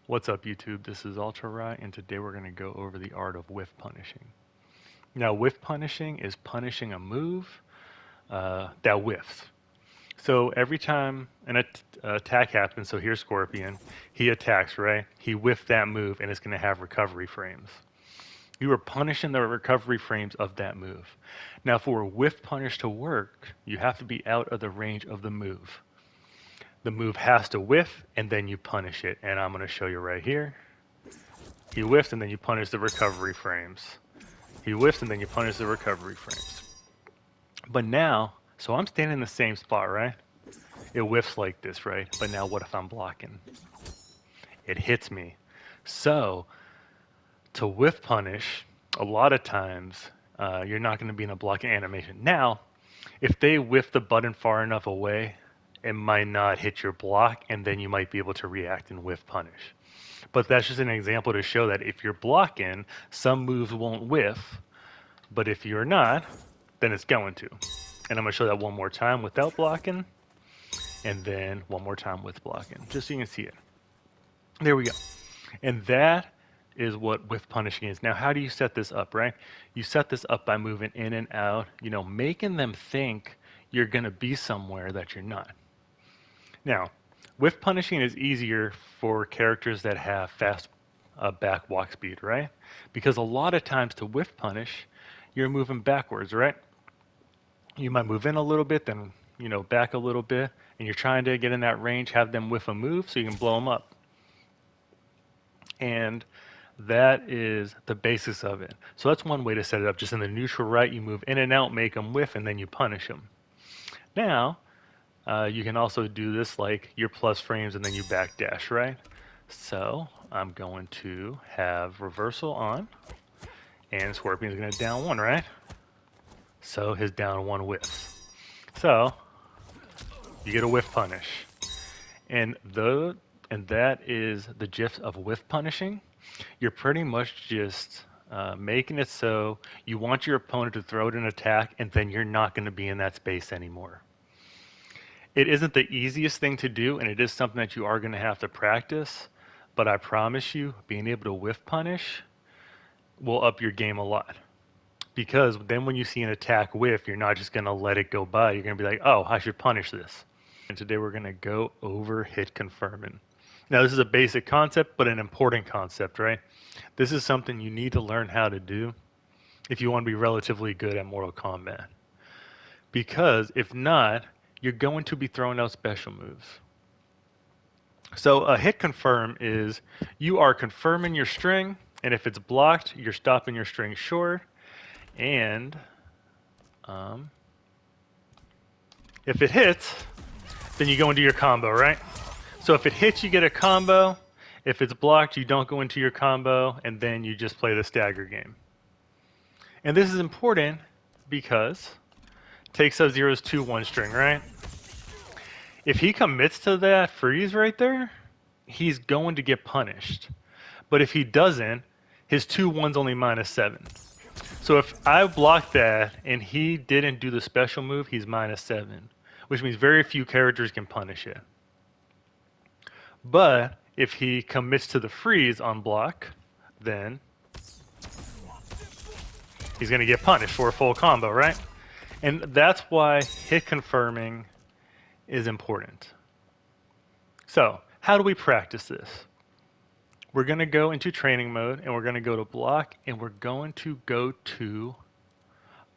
What's up, YouTube? This is Ultra Right, and today we're going to go over the art of whiff punishing. Now, whiff punishing is punishing a move that whiffs. So every time an attack happens, so here's Scorpion, he attacks, right? He whiffed that move, and it's going to have recovery frames. You are punishing the recovery frames of that move. Now, for a whiff punish to work, you have to be out of the range of the move. The move has to whiff, and then you punish it, and I'm going to show you right here. He whiffs and then you punish the recovery frames. He whiffs and then you punish the recovery frames. But now, so I'm standing in the same spot, right? It whiffs like this, right? But now what if I'm blocking? It hits me. So to whiff punish, a lot of times you're not going to be in a blocking animation. Now, if they whiff the button far enough away, it might not hit your block, and then you might be able to react and whiff punish. But that's just an example to show that if you're blocking, some moves won't whiff, but if you're not, then it's going to. And I'm going to show that one more time without blocking, and then one more time with blocking, just so you can see it. There we go. And that is what whiff punishing is. Now, how do you set this up, right? You set this up by moving in and out, making them think you're going to be somewhere that you're not. Now, whiff punishing is easier for characters that have fast back walk speed, right? Because a lot of times to whiff punish, you're moving backwards, right? You might move in a little bit, then back a little bit, and you're trying to get in that range, have them whiff a move so you can blow them up. And that is the basis of it. So that's one way to set it up. Just in the neutral right, you move in and out, make them whiff, and then you punish them. Now, you can also do this like your plus frames and then you backdash, right? So I'm going to have reversal on, and Scorpion's going to down one, right? So his down one whiffs. So you get a whiff punish. And that is the gist of whiff punishing. You're pretty much just making it so you want your opponent to throw it an attack, and then you're not going to be in that space anymore. It isn't the easiest thing to do, and it is something that you are going to have to practice, but I promise you, being able to whiff punish will up your game a lot. Because then when you see an attack whiff, you're not just going to let it go by. You're going to be like, oh, I should punish this. And today we're going to go over hit confirming. Now, this is a basic concept, but an important concept, right? This is something you need to learn how to do if you want to be relatively good at Mortal Kombat. Because if not, you're going to be throwing out special moves. So a hit confirm is you are confirming your string, and if it's blocked, you're stopping your string short. And if it hits, then you go into your combo, right? So if it hits, you get a combo. If it's blocked, you don't go into your combo, and then you just play the stagger game. And this is important because take Sub-Zero's 2-1 string, right? If he commits to that freeze right there, he's going to get punished. But if he doesn't, his 2-1's only -7. So if I block that and he didn't do the special move, he's -7, which means very few characters can punish it. But if he commits to the freeze on block, then he's going to get punished for a full combo, right? And that's why hit confirming is important. So how do we practice this? We're going to go into training mode, and we're going to go to block, and we're going to go to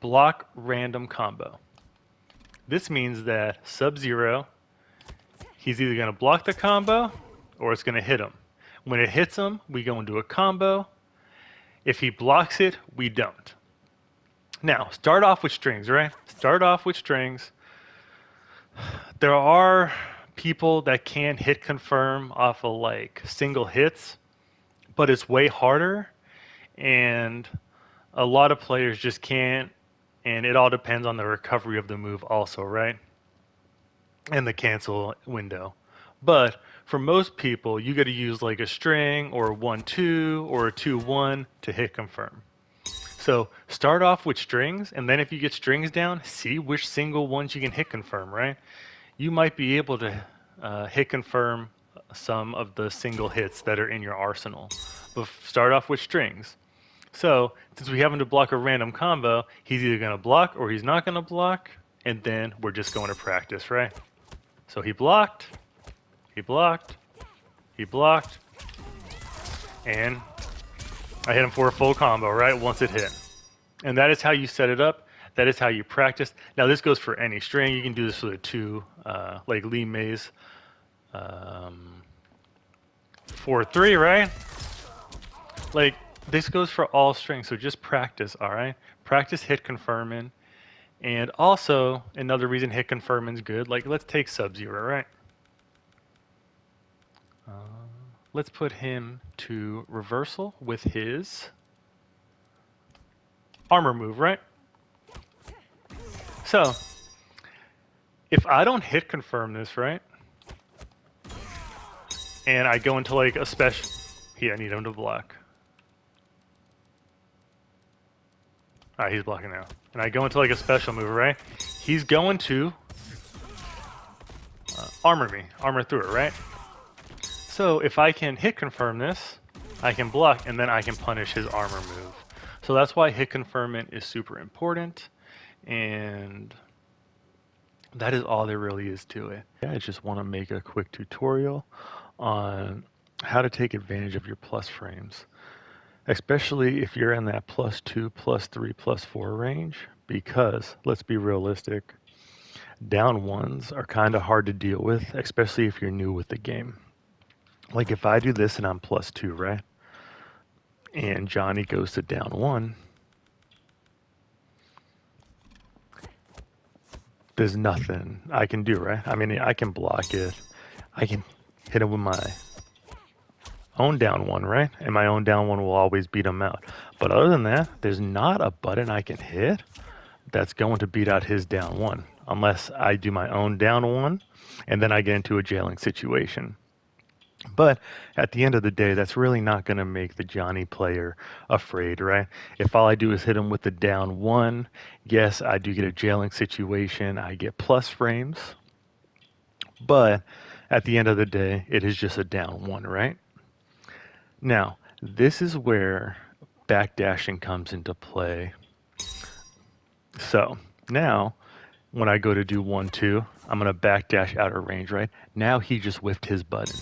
block random combo. This means that Sub-Zero, he's either going to block the combo or it's going to hit him. When it hits him, we go into a combo. If he blocks it, we don't. Now, start off with strings, right? Start off with strings. There are people that can hit confirm off of like single hits, but it's way harder, and a lot of players just can't, and it all depends on the recovery of the move also, right? And the cancel window. But for most people, you got to use like a string or a 1-2 or a 2-1 to hit confirm. So start off with strings, and then if you get strings down, see which single ones you can hit confirm, right? You might be able to hit confirm some of the single hits that are in your arsenal. But start off with strings. So since we happen to block a random combo, he's either going to block or he's not going to block, and then we're just going to practice, right? So he blocked, he blocked, he blocked, and I hit him for a full combo, right? Once it hit. And that is how you set it up. That is how you practice. Now this goes for any string. You can do this with a 2, like Lee May's 4-3, right? Like this goes for all strings. So just practice, all right? Practice hit confirming. And also another reason hit confirming is good. Like let's take Sub-Zero, right? Let's put him to reversal with his armor move, right? So, if I don't hit confirm this, right? And I go into like a special... Here, I need him to block. Alright, he's blocking now. And I go into like a special move, right? He's going to armor me, armor through it, right? So if I can hit confirm this, I can block, and then I can punish his armor move. So that's why hit confirmment is super important, and that is all there really is to it. I just want to make a quick tutorial on how to take advantage of your plus frames, especially if you're in that +2, +3, +4 range, because let's be realistic, down ones are kind of hard to deal with, especially if you're new with the game. Like if I do this and I'm +2, right? And Johnny goes to down 1, there's nothing I can do, right? I mean, I can block it. I can hit him with my own down 1, right? And my own down 1 will always beat him out. But other than that, there's not a button I can hit that's going to beat out his down 1, unless I do my own down 1 and then I get into a jailing situation. But at the end of the day, that's really not going to make the Johnny player afraid, right? If all I do is hit him with the down 1, yes, I do get a jailing situation. I get plus frames. But at the end of the day, it is just a down 1, right? Now, this is where backdashing comes into play. So now, when I go to do 1-2, I'm going to backdash out of range, right? Now he just whiffed his button.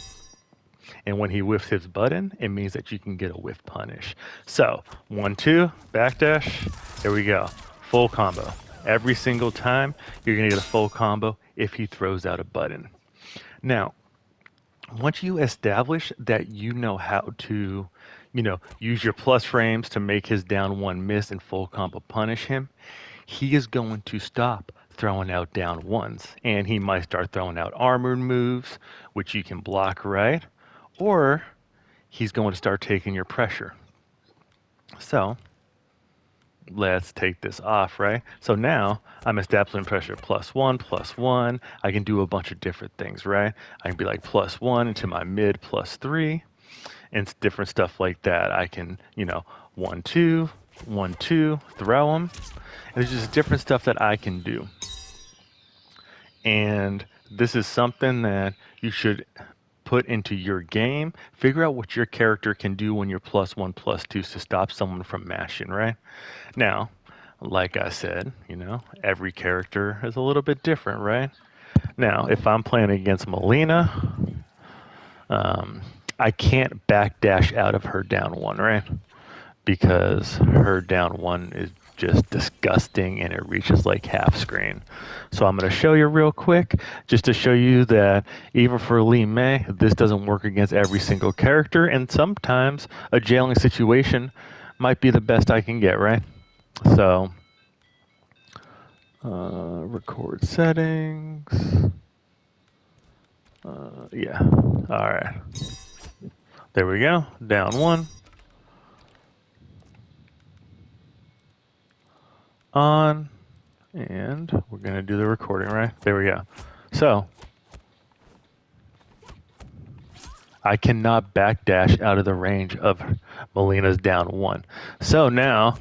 And when he whiffs his button, it means that you can get a whiff punish. So 1-2, backdash, there we go. Full combo. Every single time, you're going to get a full combo if he throws out a button. Now, once you establish that you know how to, use your plus frames to make his down 1 miss and full combo punish him, he is going to stop throwing out down 1s. And he might start throwing out armored moves, which you can block, right? Or he's going to start taking your pressure. So let's take this off, right? So now I'm establishing pressure +1, +1. I can do a bunch of different things, right? I can be like +1 into my mid +3 and different stuff like that. I can, 1-2, 1-2, throw them. And there's just different stuff that I can do. And this is something that you should put into your game. Figure out what your character can do when you're +1, +2 to stop someone from mashing, right? Now, like I said, every character is a little bit different, right? Now, if I'm playing against Melina, I can't backdash out of her down 1, right? Because her down 1 is just disgusting and it reaches like half screen. So I'm going to show you real quick just to show you that even for Lee May, this doesn't work against every single character, and sometimes a jailing situation might be the best I can get, right? So record settings. Yeah. All right. There we go. Down 1. On, and we're going to do the recording, right? There we go. So I cannot backdash out of the range of Melina's down 1. So now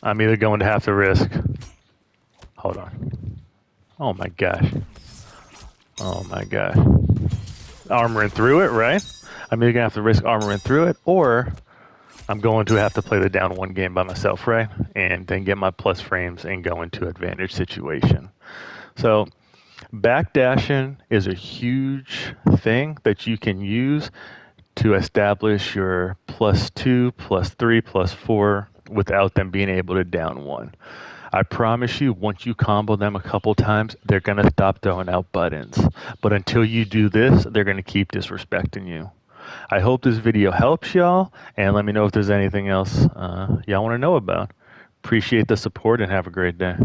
I'm either going to have to risk. Hold on. Oh my gosh. Oh my gosh. armoring through it, right? I'm either going to have to risk armoring through it, or I'm going to have to play the down one game by myself, right? And then get my plus frames and go into advantage situation. So backdashing is a huge thing that you can use to establish your +2, +3, +4 without them being able to down one. I promise you, once you combo them a couple times, they're going to stop throwing out buttons. But until you do this, they're going to keep disrespecting you. I hope this video helps y'all, and let me know if there's anything else y'all want to know about. Appreciate the support and have a great day.